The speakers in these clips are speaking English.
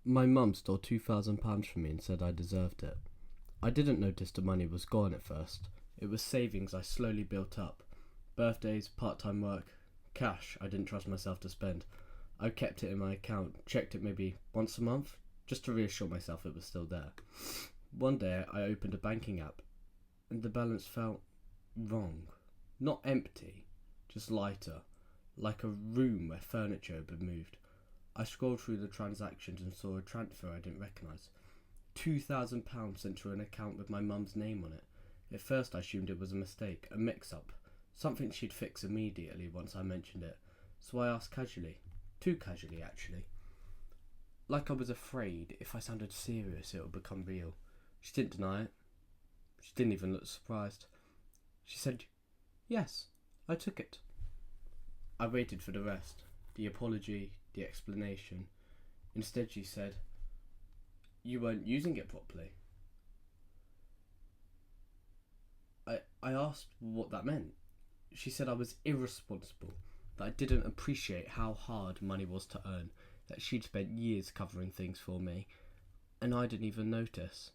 My mum stole £2,000 from me and said I deserved it. I didn't notice the money was gone at first. It was savings I slowly built up. Birthdays, part-time work, cash I didn't trust myself to spend. I kept it in my account, checked it maybe once a month, just to reassure myself it was still there. One day I opened a banking app and the balance felt wrong. Not empty, just lighter, like a room where furniture had been moved. I scrolled through the transactions and saw a transfer I didn't recognise. £2,000 sent to an account with my mum's name on it. At first I assumed it was a mistake, a mix-up, something she'd fix immediately once I mentioned it. So I asked casually, too casually actually, like I was afraid if I sounded serious it would become real. She didn't deny it. She didn't even look surprised. She said, "Yes, I took it." I waited for the rest, the apology, the explanation. Instead she said, "You weren't using it properly." I asked what that meant. She said I was irresponsible, that I didn't appreciate how hard money was to earn, that she'd spent years covering things for me, and I didn't even notice.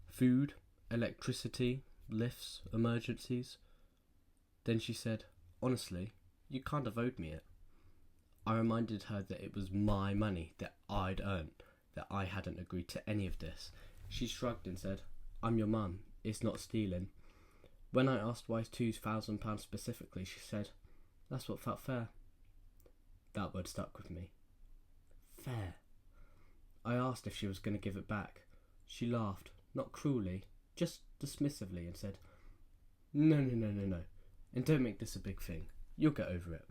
Food, electricity, lifts, emergencies. Then she said, "Honestly, you kind of owed me it." I reminded her that it was my money that I'd earned, that I hadn't agreed to any of this. She shrugged and said, "I'm your mum, it's not stealing." When I asked why £2,000 specifically, she said, "That's what felt fair." That word stuck with me. Fair. I asked if she was going to give it back. She laughed, not cruelly, just dismissively, and said, "No, no, no, no, no. And don't make this a big thing. You'll get over it."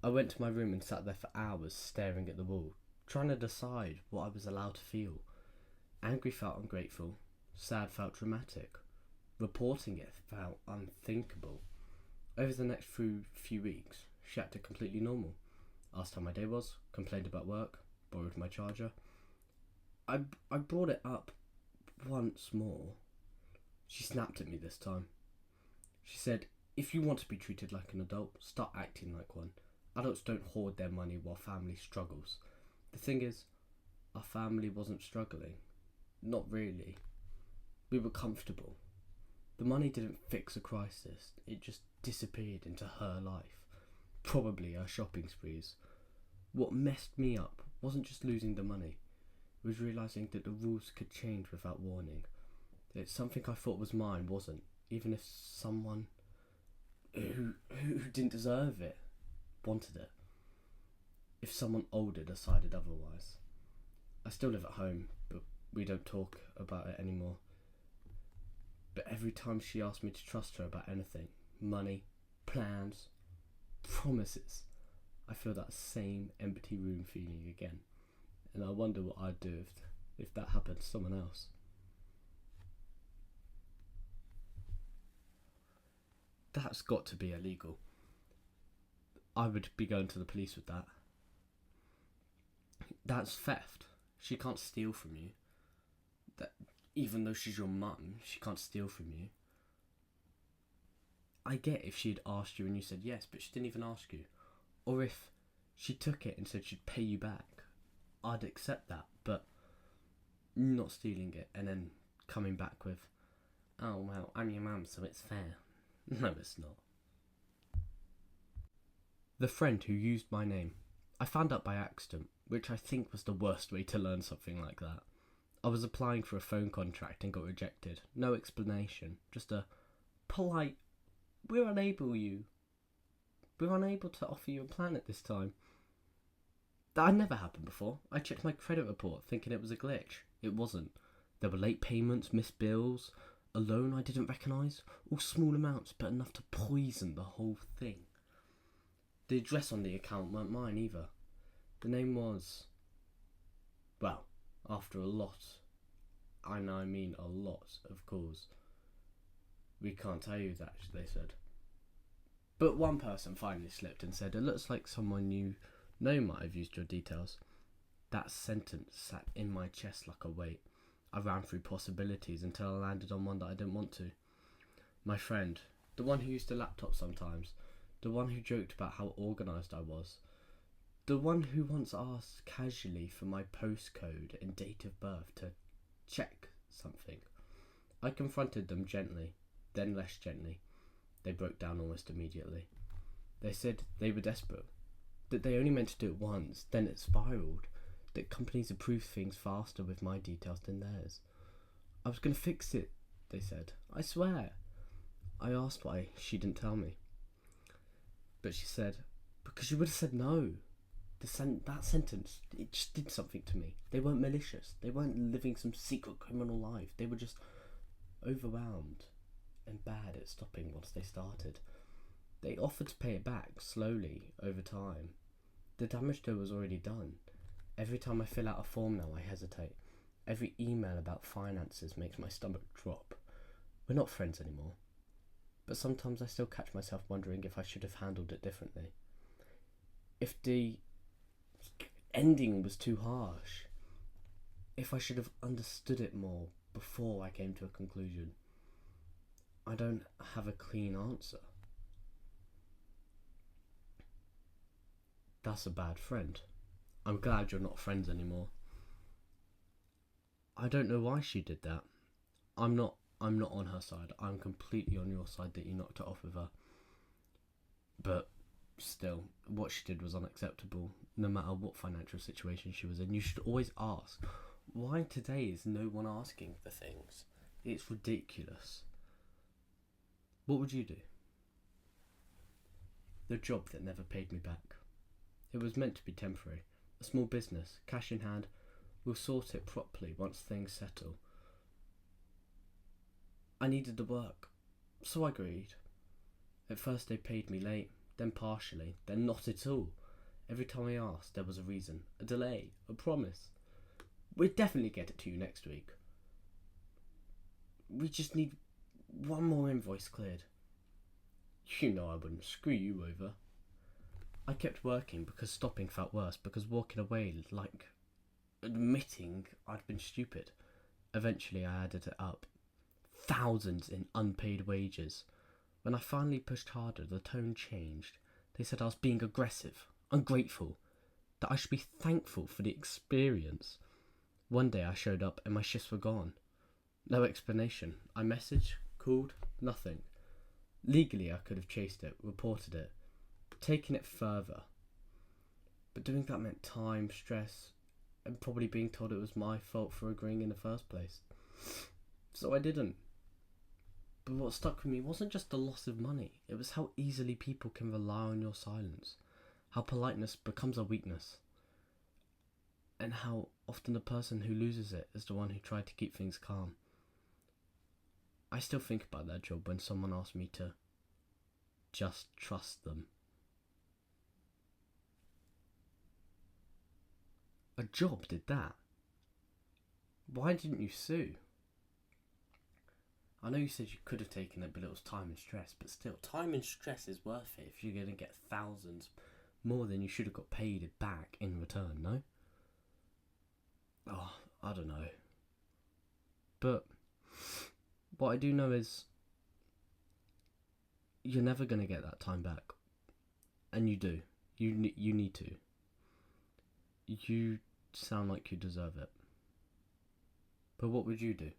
I went to my room and sat there for hours staring at the wall, trying to decide what I was allowed to feel. Angry felt ungrateful, sad felt dramatic, reporting it felt unthinkable. Over the next few weeks, she acted completely normal. Asked how my day was, complained about work, borrowed my charger. I brought it up once more. She snapped at me this time. She said, "If you want to be treated like an adult, start acting like one. Adults don't hoard their money while family struggles." The thing is, our family wasn't struggling. Not really. We were comfortable. The money didn't fix a crisis, it just disappeared into her life. Probably her shopping sprees. What messed me up wasn't just losing the money, it was realising that the rules could change without warning. That something I thought was mine wasn't, even if someone who didn't deserve it wanted it. If someone older decided otherwise. I still live at home, but we don't talk about it anymore. But every time she asked me to trust her about anything, money, plans, promises, I feel that same empty room feeling again. And I wonder what I'd do if that happened to someone else. That's got to be illegal. I would be going to the police with that. That's theft. She can't steal from you. That even though she's your mum, she can't steal from you. I get if she'd asked you and you said yes, but she didn't even ask you. Or if she took it and said she'd pay you back, I'd accept that, but not stealing it and then coming back with, "Oh well, I'm your mum, so it's fair." No, it's not. The friend who used my name. I found out by accident, which I think was the worst way to learn something like that. I was applying for a phone contract and got rejected. No explanation, just a polite, "We're unable to offer you a plan at this time." That had never happened before. I checked my credit report thinking it was a glitch. It wasn't. There were late payments, missed bills, a loan I didn't recognise, all small amounts but enough to poison the whole thing. The address on the account weren't mine either. The name was, well, after a lot, and I mean a lot of calls. "We can't tell you that," they said. But one person finally slipped and said, "It looks like someone you know might have used your details." That sentence sat in my chest like a weight. I ran through possibilities until I landed on one that I didn't want to. My friend, the one who used the laptop sometimes, the one who joked about how organised I was, The one who once asked casually for my postcode and date of birth to check something. I confronted them gently, then less gently. They broke down almost immediately. They said they were desperate, that they only meant to do it once, then it spiraled, that companies approved things faster with my details than theirs. I was going to fix it, they said. I swear. I asked why she didn't tell me. But she said, because you would have said no. That sentence, it just did something to me. They weren't malicious. They weren't living some secret criminal life. They were just overwhelmed and bad at stopping once they started. They offered to pay it back slowly over time. The damage though was already done. Every time I fill out a form now, I hesitate. Every email about finances makes my stomach drop. We're not friends anymore. But sometimes I still catch myself wondering if I should have handled it differently. If the ending was too harsh. If I should have understood it more before I came to a conclusion. I don't have a clean answer. That's a bad friend. I'm glad you're not friends anymore. I don't know why she did that. I'm not on her side. I'm completely on your side that you knocked it off with her. But still, what she did was unacceptable, no matter what financial situation she was in. You should always ask. Why today is no one asking for things? It's ridiculous. What would you do? The job that never paid me back. It was meant to be temporary. A small business, cash in hand. We'll sort it properly once things settle. I needed the work, so I agreed. At first they paid me late, then partially, then not at all. Every time I asked, there was a reason, a delay, a promise. We'll definitely get it to you next week. We just need one more invoice cleared. You know I wouldn't screw you over. I kept working because stopping felt worse, because walking away like admitting I'd been stupid. Eventually I added it up. Thousands in unpaid wages. When I finally pushed harder, the tone changed. They said I was being aggressive, ungrateful, that I should be thankful for the experience. One day I showed up and my shifts were gone. No explanation. I messaged, called, nothing. Legally I could have chased it, reported it, taken it further. But doing that meant time, stress, and probably being told it was my fault for agreeing in the first place. So I didn't. But what stuck with me wasn't just the loss of money, it was how easily people can rely on your silence, how politeness becomes a weakness, and how often the person who loses it is the one who tried to keep things calm. I still think about that job when someone asks me to just trust them. A job did that. Why didn't you sue? I know you said you could have taken it, but it was time and stress. But still, time and stress is worth it if you're going to get thousands more than you should have got paid back in return, no? Oh, I don't know. But what I do know is you're never going to get that time back. And you do. You need to. You sound like you deserve it. But what would you do?